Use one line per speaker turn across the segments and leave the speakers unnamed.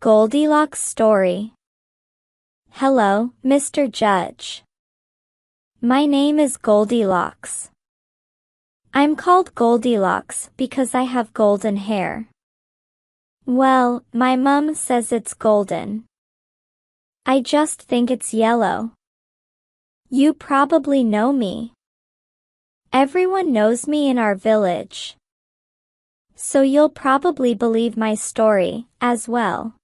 Goldilocks story. Hello, Mr. Judge. My name is Goldilocks. I'm called Goldilocks because I have golden hair. Well, my mom says it's golden. I just think it's yellow. You probably know me. Everyone knows me in our village. So you'll probably believe my story, as well.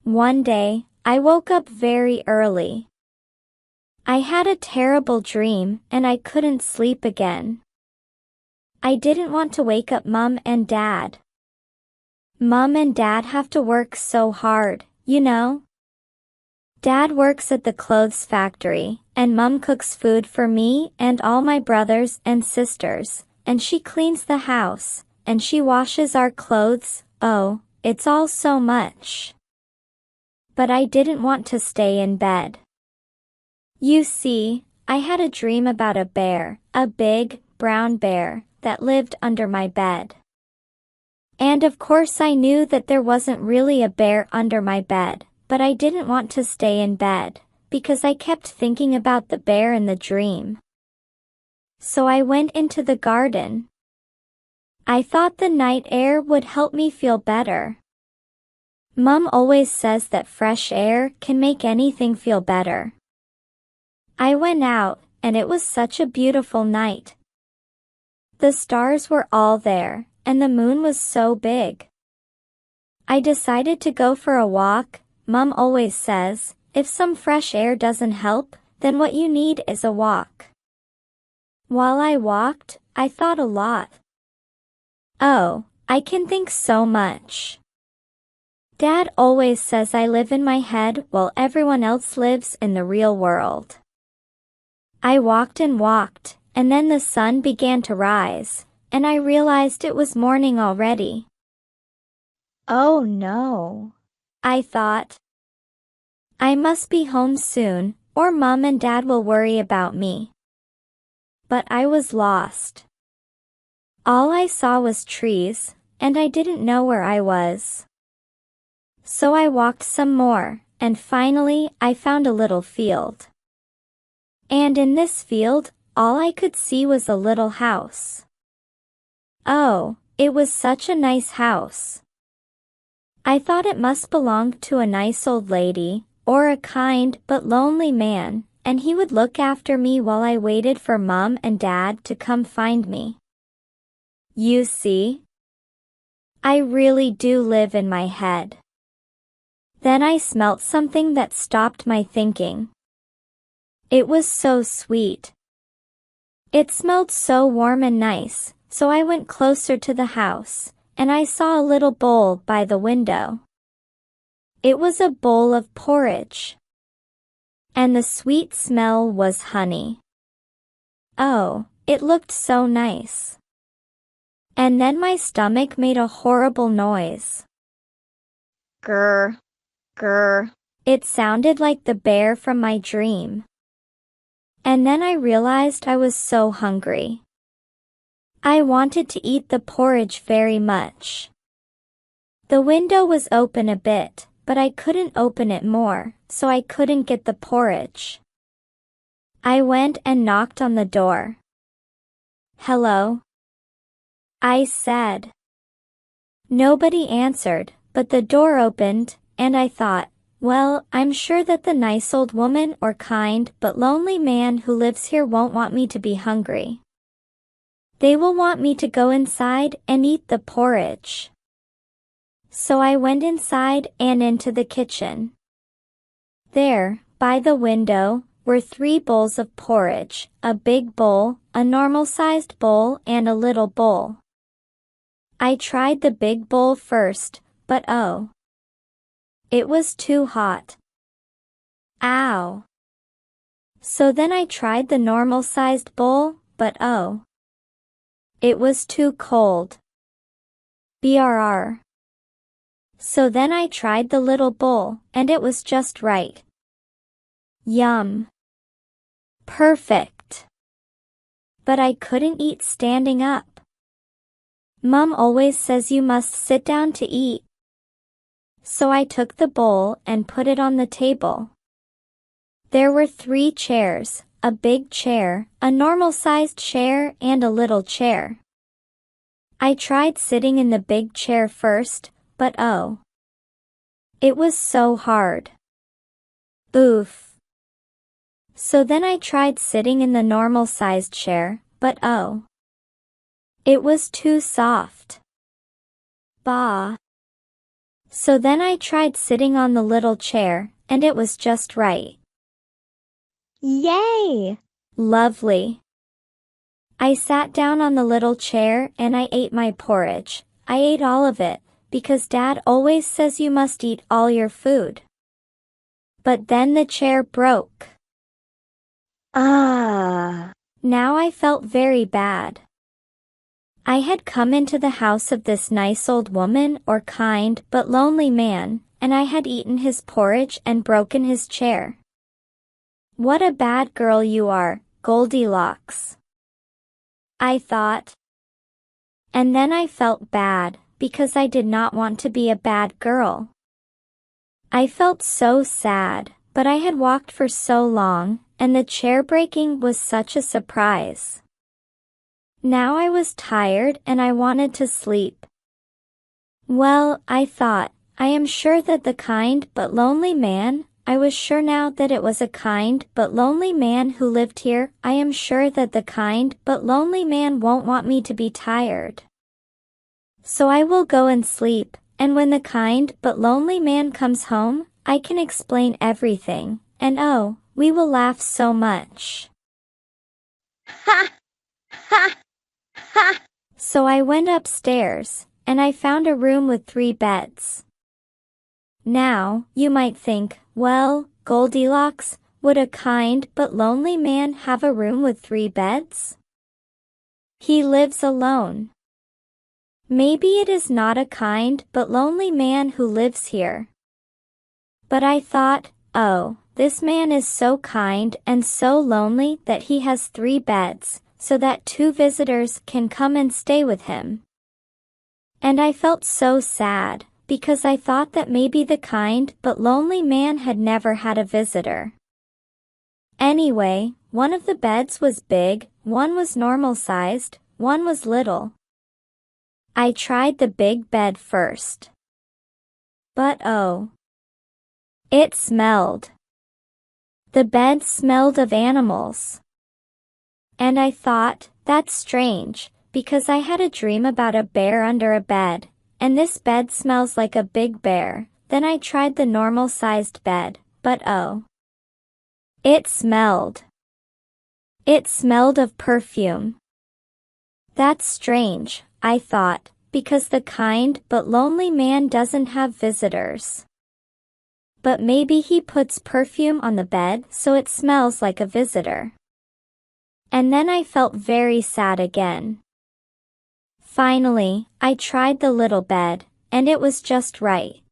One day, I woke up very early. I had a terrible dream and I couldn't sleep again. I didn't want to wake up Mom and Dad. Mom and Dad have to work so hard, you know? Dad works at the clothes factory, and Mom cooks food for me and all my brothers and sisters, and she cleans the house, and she washes our clothes. Oh, it's all so much. But I didn't want to stay in bed. You see, I had a dream about a bear, a big, brown bear, that lived under my bed. And of course I knew that there wasn't really a bear under my bed, but I didn't want to stay in bed, because I kept thinking about the bear in the dream. So I went into the garden. I thought the night air would help me feel better. Mom always says that fresh air can make anything feel better. I went out, and it was such a beautiful night. The stars were all there, and the moon was so big. I decided to go for a walk. Mom always says, if some fresh air doesn't help, then what you need is a walk. While I walked, I thought a lot. Oh, I can think so much. Dad always says I live in my head while everyone else lives in the real world. I walked and walked, and then the sun began to rise, and I realized it was morning already. Oh no, I thought. I must be home soon, or Mom and Dad will worry about me. But I was lost. All I saw was trees, and I didn't know where I was. So I walked some more, and finally I found a little field. And in this field, all I could see was a little house. Oh, it was such a nice house. I thought it must belong to a nice old lady, or a kind but lonely man, and he would look after me while I waited for Mom and Dad to come find me. You see? I really do live in my head. Then I smelt something that stopped my thinking. It was so sweet. It smelled so warm and nice, so I went closer to the house, and I saw a little bowl by the window. It was a bowl of porridge. And the sweet smell was honey. Oh, it looked so nice. And then my stomach made a horrible noise. Grr. Grr. It sounded like the bear from my dream. And then I realized I was so hungry. I wanted to eat the porridge very much. The window was open a bit, but I couldn't open it more, so I couldn't get the porridge. I went and knocked on the door. Hello? I said. Nobody answered, but the door opened, and I thought, well, I'm sure that the nice old woman or kind but lonely man who lives here won't want me to be hungry. They will want me to go inside and eat the porridge. So I went inside and into the kitchen. There, by the window, were 3 bowls of porridge, a big bowl, a normal-sized bowl, and a little bowl. I tried the big bowl first, but oh. It was too hot. Ow. So then I tried the normal-sized bowl, but oh. It was too cold. Brr. So then I tried the little bowl, and it was just right. Yum. Perfect. But I couldn't eat standing up. Mom always says you must sit down to eat. So I took the bowl and put it on the table. There were 3 chairs, a big chair, a normal-sized chair, and a little chair. I tried sitting in the big chair first, but oh, it was so hard. Oof. So then I tried sitting in the normal-sized chair, but oh, it was too soft. Bah. So then I tried sitting on the little chair, and it was just right. Yay! Lovely. I sat down on the little chair and I ate my porridge. I ate all of it, because Dad always says you must eat all your food. But then the chair broke. Ah! Now I felt very bad. I had come into the house of this nice old woman or kind but lonely man, and I had eaten his porridge and broken his chair. What a bad girl you are, Goldilocks, I thought. And then I felt bad, because I did not want to be a bad girl. I felt so sad, but I had walked for so long, and the chair breaking was such a surprise. Now I was tired and I wanted to sleep. Well, I thought, I am sure that the kind but lonely man, I was sure now that it was a kind but lonely man who lived here. I am sure that the kind but lonely man won't want me to be tired. So I will go and sleep, and when the kind but lonely man comes home, I can explain everything, and oh, we will laugh so much. Ha! Ha! Ha! So I went upstairs, and I found a room with 3 beds. Now, you might think, well, Goldilocks, would a kind but lonely man have a room with 3 beds? He lives alone. Maybe it is not a kind but lonely man who lives here. But I thought, oh, this man is so kind and so lonely that he has 3 beds, so that 2 visitors can come and stay with him. And I felt so sad, because I thought that maybe the kind but lonely man had never had a visitor. Anyway, one of the beds was big, one was normal-sized, one was little. I tried the big bed first. But oh, it smelled. The bed smelled of animals. And I thought, that's strange, because I had a dream about a bear under a bed, and this bed smells like a big bear. Then I tried the normal-sized bed, but oh, it smelled. It smelled of perfume. That's strange, I thought, because the kind but lonely man doesn't have visitors. But maybe he puts perfume on the bed so it smells like a visitor. And then I felt very sad again. Finally, I tried the little bed, and it was just right.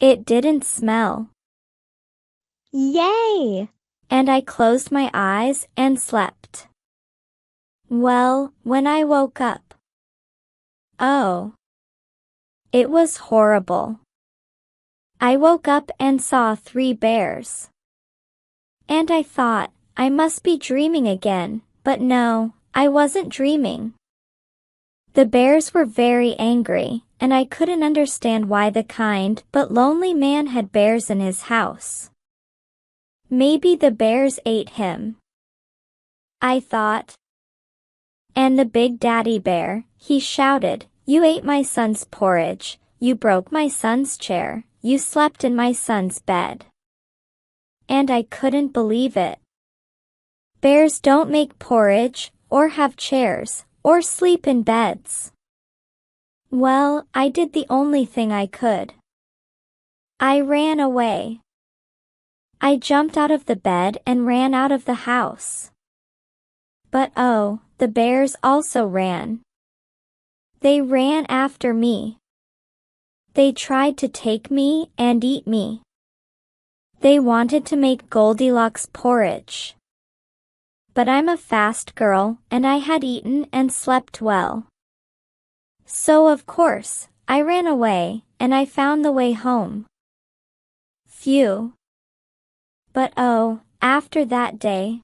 It didn't smell. Yay! And I closed my eyes and slept. Well, when I woke up, oh, it was horrible. I woke up and saw 3 bears. And I thought, I must be dreaming again, but no, I wasn't dreaming. The bears were very angry, and I couldn't understand why the kind but lonely man had bears in his house. Maybe the bears ate him, I thought. And the big daddy bear, he shouted, "You ate my son's porridge, you broke my son's chair, you slept in my son's bed." And I couldn't believe it. Bears don't make porridge, or have chairs, or sleep in beds. Well, I did the only thing I could. I ran away. I jumped out of the bed and ran out of the house. But oh, the bears also ran. They ran after me. They tried to take me and eat me. They wanted to make Goldilocks porridge. But I'm a fast girl, and I had eaten and slept well. So of course, I ran away, and I found the way home. Phew. But oh, after that day,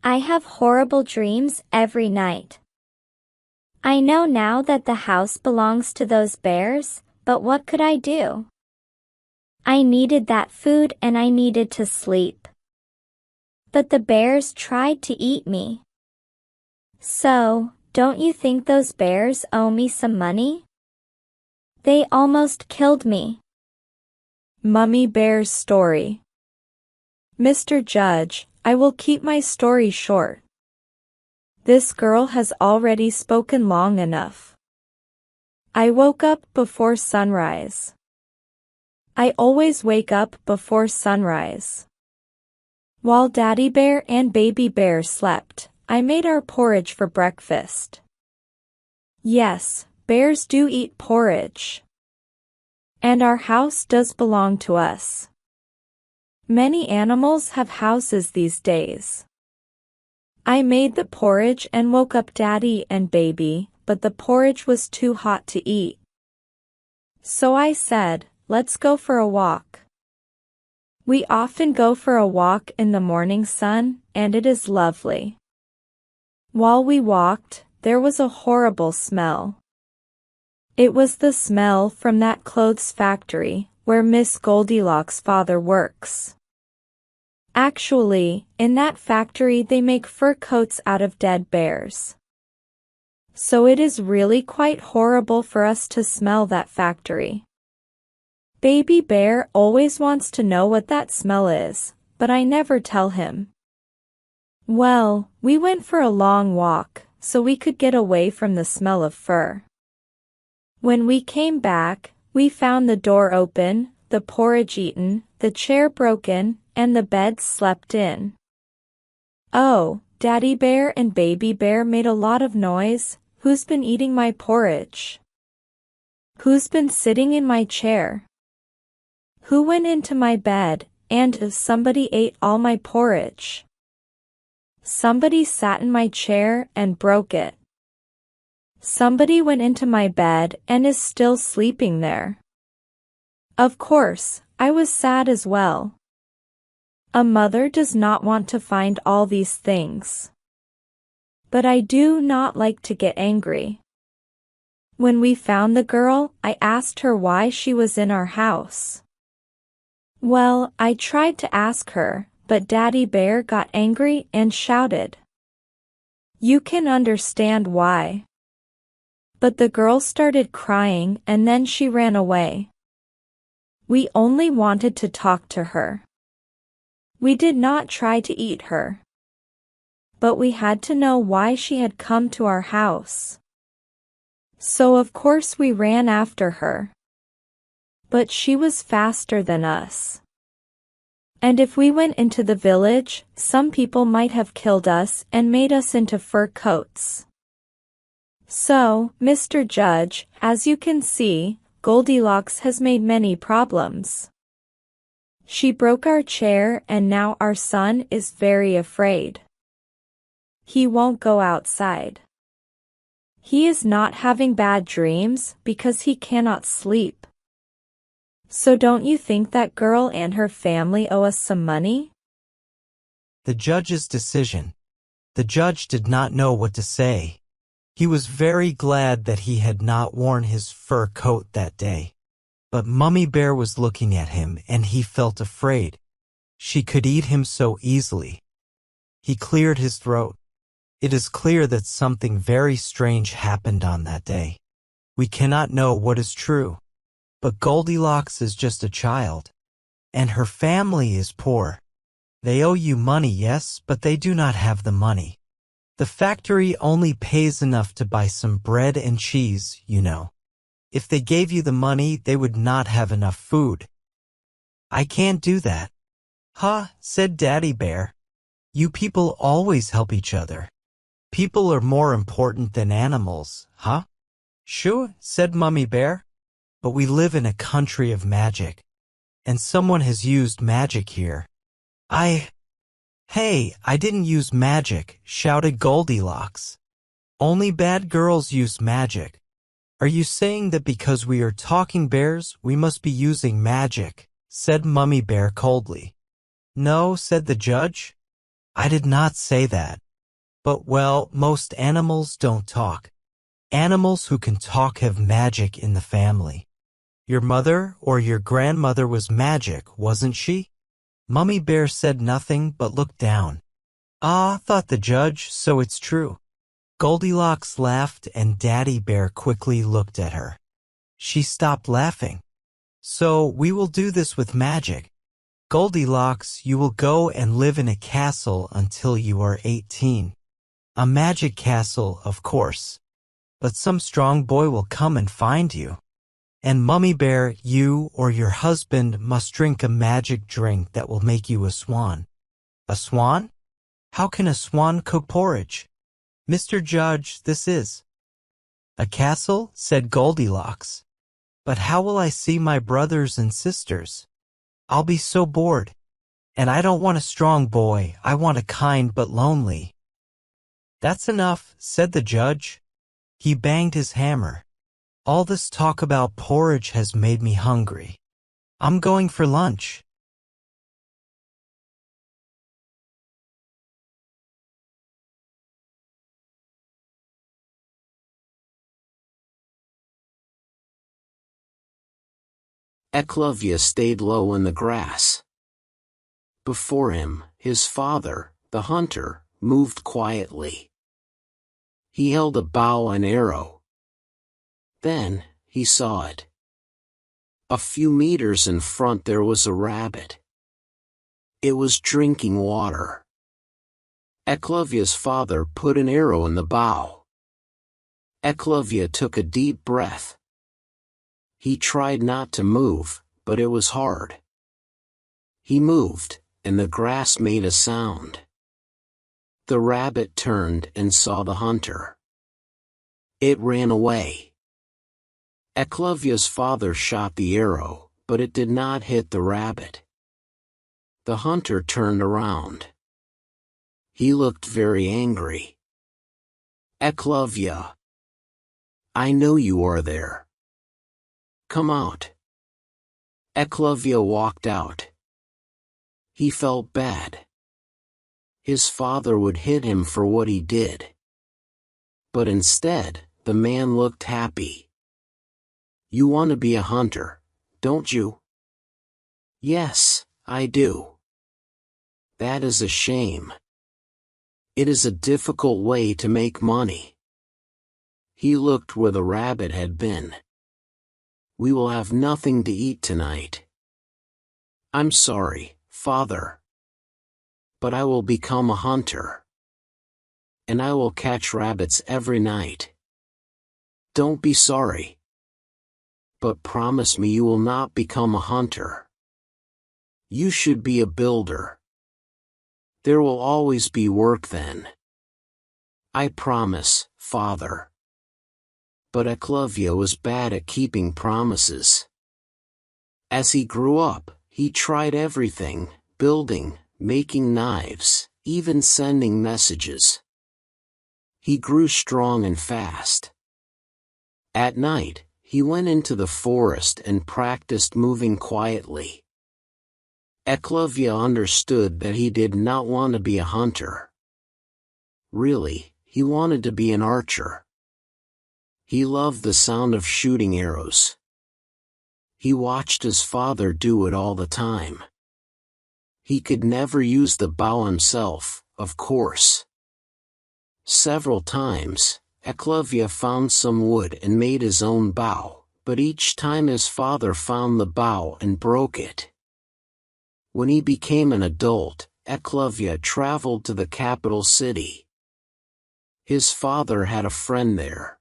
I have horrible dreams every night. I know now that the house belongs to those bears, but what could I do? I needed that food and I needed to sleep. But the bears tried to eat me. So, don't you think those bears owe me some money? They almost killed me.
Mummy Bear's story. Mr. Judge, I will keep my story short. This girl has already spoken long enough. I woke up before sunrise. I always wake up before sunrise. While Daddy Bear and Baby Bear slept, I made our porridge for breakfast. Yes, bears do eat porridge. And our house does belong to us. Many animals have houses these days. I made the porridge and woke up Daddy and Baby, but the porridge was too hot to eat. So I said, let's go for a walk. We often go for a walk in the morning sun, and it is lovely. While we walked, there was a horrible smell. It was the smell from that clothes factory, where Miss Goldilocks' father works. Actually, in that factory they make fur coats out of dead bears. So it is really quite horrible for us to smell that factory. Baby Bear always wants to know what that smell is, but I never tell him. Well, we went for a long walk, so we could get away from the smell of fur. When we came back, we found the door open, the porridge eaten, the chair broken, and the bed slept in. Oh, Daddy Bear and Baby Bear made a lot of noise. Who's been eating my porridge? Who's been sitting in my chair? Who went into my bed, and somebody ate all my porridge? Somebody sat in my chair and broke it. Somebody went into my bed and is still sleeping there. Of course, I was sad as well. A mother does not want to find all these things. But I do not like to get angry. When we found the girl, I asked her why she was in our house. Well, I tried to ask her, but Daddy Bear got angry and shouted. You can understand why. But the girl started crying and then she ran away. We only wanted to talk to her. We did not try to eat her. But we had to know why she had come to our house. So of course we ran after her. But she was faster than us. And if we went into the village, some people might have killed us and made us into fur coats. So, Mr. Judge, as you can see, Goldilocks has made many problems. She broke our chair and now our son is very afraid. He won't go outside. He is not having bad dreams because he cannot sleep. So don't you think that girl and her family owe us some money?
The judge's decision. The judge did not know what to say. He was very glad that he had not worn his fur coat that day. But Mummy Bear was looking at him and he felt afraid. She could eat him so easily. He cleared his throat. It is clear that something very strange happened on that day. We cannot know what is true. But Goldilocks is just a child. And her family is poor. They owe you money, yes, but they do not have the money. The factory only pays enough to buy some bread and cheese, you know. If they gave you the money, they would not have enough food. I can't do that. Huh, said Daddy Bear. You people always help each other. People are more important than animals, huh? Sure, said Mummy Bear. But we live in a country of magic. And someone has used magic here. Hey, I didn't use magic, shouted Goldilocks. Only bad girls use magic. Are you saying that because we are talking bears, we must be using magic? Said Mummy Bear coldly. No, said the judge. I did not say that. But well, most animals don't talk. Animals who can talk have magic in the family. Your mother or your grandmother was magic, wasn't she? Mummy Bear said nothing but looked down. Ah, thought the judge, so it's true. Goldilocks laughed and Daddy Bear quickly looked at her. She stopped laughing. So we will do this with magic. Goldilocks, you will go and live in a castle until you are 18. A magic castle, of course. But some strong boy will come and find you. And Mummy Bear, you or your husband must drink a magic drink that will make you a swan. A swan? How can a swan cook porridge? Mr. Judge, this is a castle, said Goldilocks. But how will I see my brothers and sisters? I'll be so bored. And I don't want a strong boy, I want a kind but lonely. That's enough, said the judge. He banged his hammer. All this talk about porridge has made me hungry. I'm going for lunch.
Eclovia stayed low in the grass. Before him, his father, the hunter, moved quietly. He held a bow and arrow. Then, he saw it. A few meters in front there was a rabbit. It was drinking water. Eclovia's father put an arrow in the bow. Eclovia took a deep breath. He tried not to move, but it was hard. He moved, and the grass made a sound. The rabbit turned and saw the hunter. It ran away. Eclovia's father shot the arrow, but it did not hit the rabbit. The hunter turned around. He looked very angry. Eclovia, I know you are there. Come out. Eclovia walked out. He felt bad. His father would hit him for what he did. But instead, the man looked happy. You want to be a hunter, don't you? Yes, I do. That is a shame. It is a difficult way to make money. He looked where the rabbit had been. We will have nothing to eat tonight. I'm sorry, Father. But I will become a hunter. And I will catch rabbits every night. Don't be sorry. But promise me you will not become a hunter. You should be a builder. There will always be work then. I promise, Father. But Eclovia was bad at keeping promises. As he grew up, he tried everything, building, making knives, even sending messages. He grew strong and fast. At night, he went into the forest and practiced moving quietly. Eclovia understood that he did not want to be a hunter. Really, he wanted to be an archer. He loved the sound of shooting arrows. He watched his father do it all the time. He could never use the bow himself, of course. Several times, Eclovia found some wood and made his own bow, but each time his father found the bow and broke it. When he became an adult, Eclovia traveled to the capital city. His father had a friend there.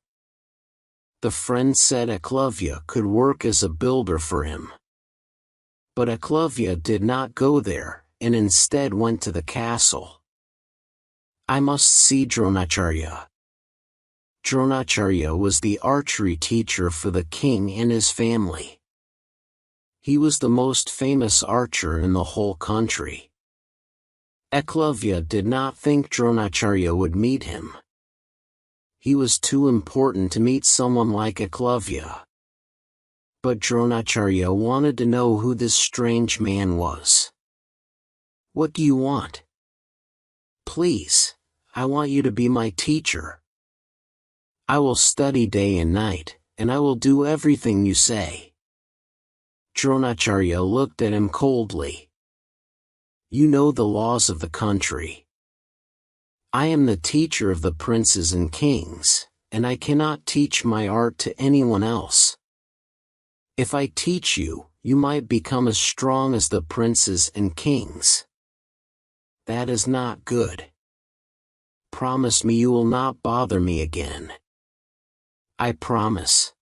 The friend said Eclovia could work as a builder for him. But Eclovia did not go there, and instead went to the castle. I must see Dronacharya. Dronacharya was the archery teacher for the king and his family. He was the most famous archer in the whole country. Eclovia did not think Dronacharya would meet him. He was too important to meet someone like Eklavya. But Dronacharya wanted to know who this strange man was. "What do you want?" "Please, I want you to be my teacher. I will study day and night, and I will do everything you say." Dronacharya looked at him coldly. "You know the laws of the country. I am the teacher of the princes and kings, and I cannot teach my art to anyone else. If I teach you, you might become as strong as the princes and kings. That is not good. Promise me you will not bother me again." "I promise."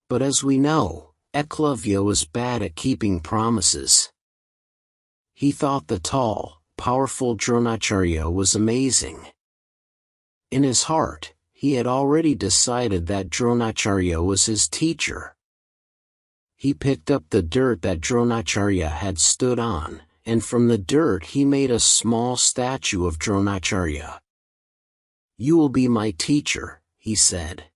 But as we know, Eklavya was bad at keeping promises. He thought the tall, powerful Dronacharya was amazing. In his heart, he had already decided that Dronacharya was his teacher. He picked up the dirt that Dronacharya had stood on, and from the dirt he made a small statue of Dronacharya. "You will be my teacher," he said.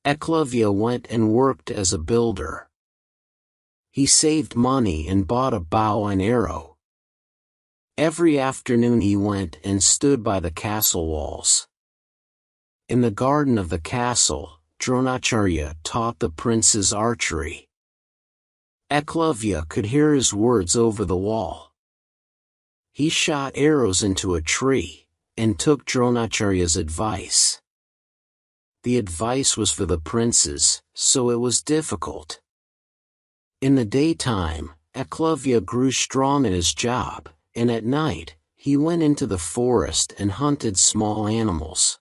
Eklavya went and worked as a builder. He saved money and bought a bow and arrow. Every afternoon he went and stood by the castle walls. In the garden of the castle, Dronacharya taught the princes archery. Eklavya could hear his words over the wall. He shot arrows into a tree, and took Dronacharya's advice. The advice was for the princes, so it was difficult. In the daytime, Eklavya grew strong at his job, and at night, he went into the forest and hunted small animals.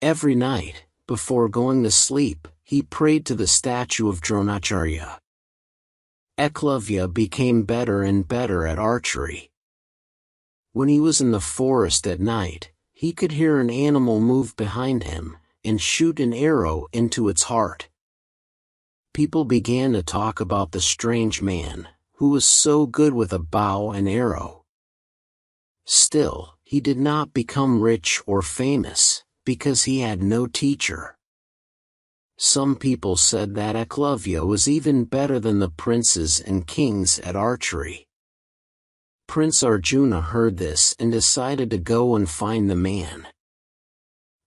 Every night, before going to sleep, he prayed to the statue of Dronacharya. Eklavya became better and better at archery. When he was in the forest at night, he could hear an animal move behind him, and shoot an arrow into its heart. People began to talk about the strange man, who was so good with a bow and arrow. Still, he did not become rich or famous, because he had no teacher. Some people said that Eklavya was even better than the princes and kings at archery. Prince Arjuna heard this and decided to go and find the man.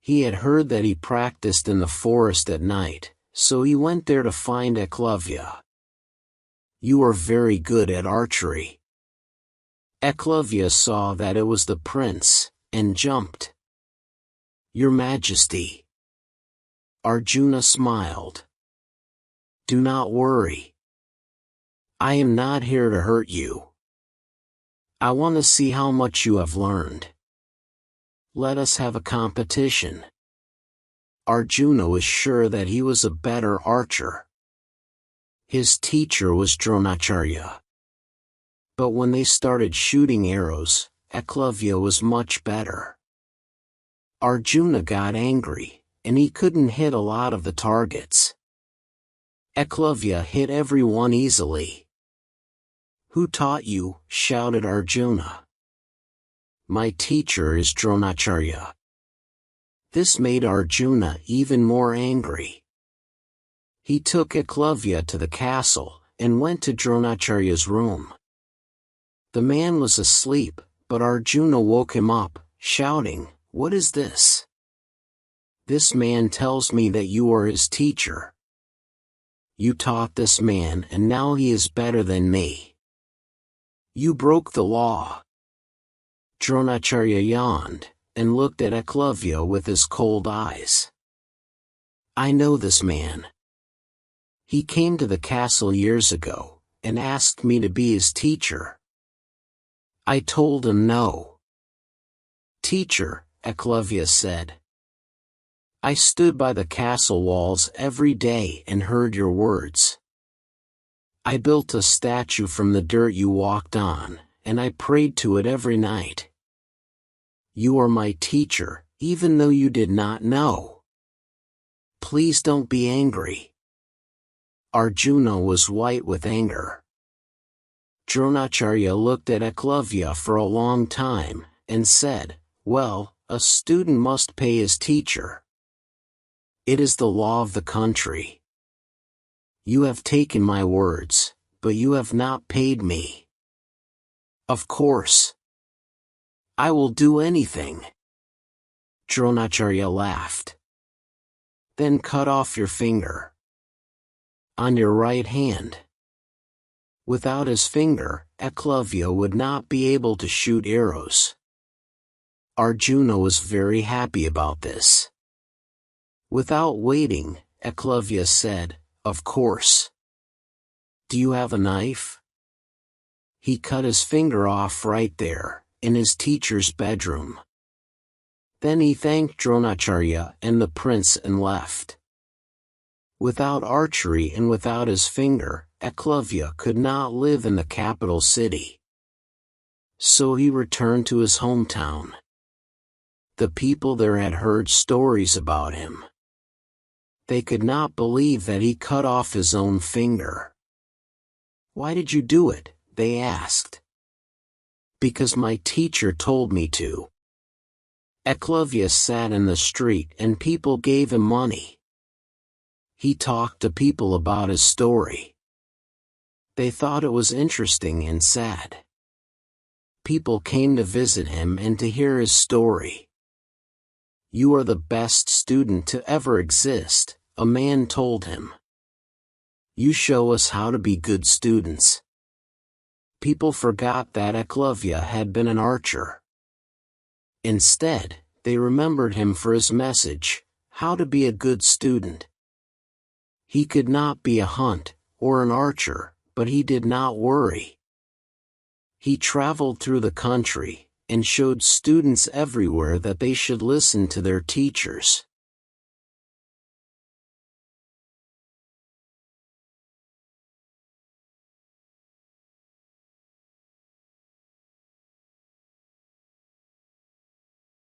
He had heard that he practiced in the forest at night, so he went there to find Eklavya. "You are very good at archery." Eklavya saw that it was the prince, and jumped. "Your Majesty." Arjuna smiled. "Do not worry. I am not here to hurt you. I want to see how much you have learned. Let us have a competition." Arjuna was sure that he was a better archer. His teacher was Dronacharya. But when they started shooting arrows, Eklavya was much better. Arjuna got angry, and he couldn't hit a lot of the targets. Eklavya hit every one easily. "Who taught you?" shouted Arjuna. "My teacher is Dronacharya." This made Arjuna even more angry. He took Eklavya to the castle, and went to Dronacharya's room. The man was asleep, but Arjuna woke him up, shouting, "What is this? This man tells me that you are his teacher. You taught this man and now he is better than me. You broke the law." Dronacharya yawned, and looked at Eklavya with his cold eyes. "I know this man. He came to the castle years ago, and asked me to be his teacher. I told him no." "Teacher," Eklavya said, "I stood by the castle walls every day and heard your words. I built a statue from the dirt you walked on, and I prayed to it every night. You are my teacher, even though you did not know. Please don't be angry." Arjuna was white with anger. Dronacharya looked at Eklavya for a long time, and said, "Well, A student must pay his teacher. It is the law of the country. You have taken my words, but you have not paid me. Of course. I will do anything. Dronacharya laughed. Then cut off your finger. On your right hand. Without his finger, Eklavya would not be able to shoot arrows. Arjuna was very happy about this. Without waiting, Eklavya said, "Of course. Do you have a knife?" He cut his finger off right there, in his teacher's bedroom. Then he thanked Dronacharya and the prince and left. Without archery and without his finger, Eklavya could not live in the capital city. So he returned to his hometown. The people there had heard stories about him. They could not believe that he cut off his own finger. "Why did you do it?" they asked. "Because my teacher told me to." Eklavya sat in the street and people gave him money. He talked to people about his story. They thought it was interesting and sad. People came to visit him and to hear his story. "You are the best student to ever exist," a man told him. "You show us how to be good students." People forgot that Eklavya had been an archer. Instead, they remembered him for his message, how to be a good student. He could not be a hunt, or an archer, but he did not worry. He traveled through the country, and showed students everywhere that they should listen to their teachers.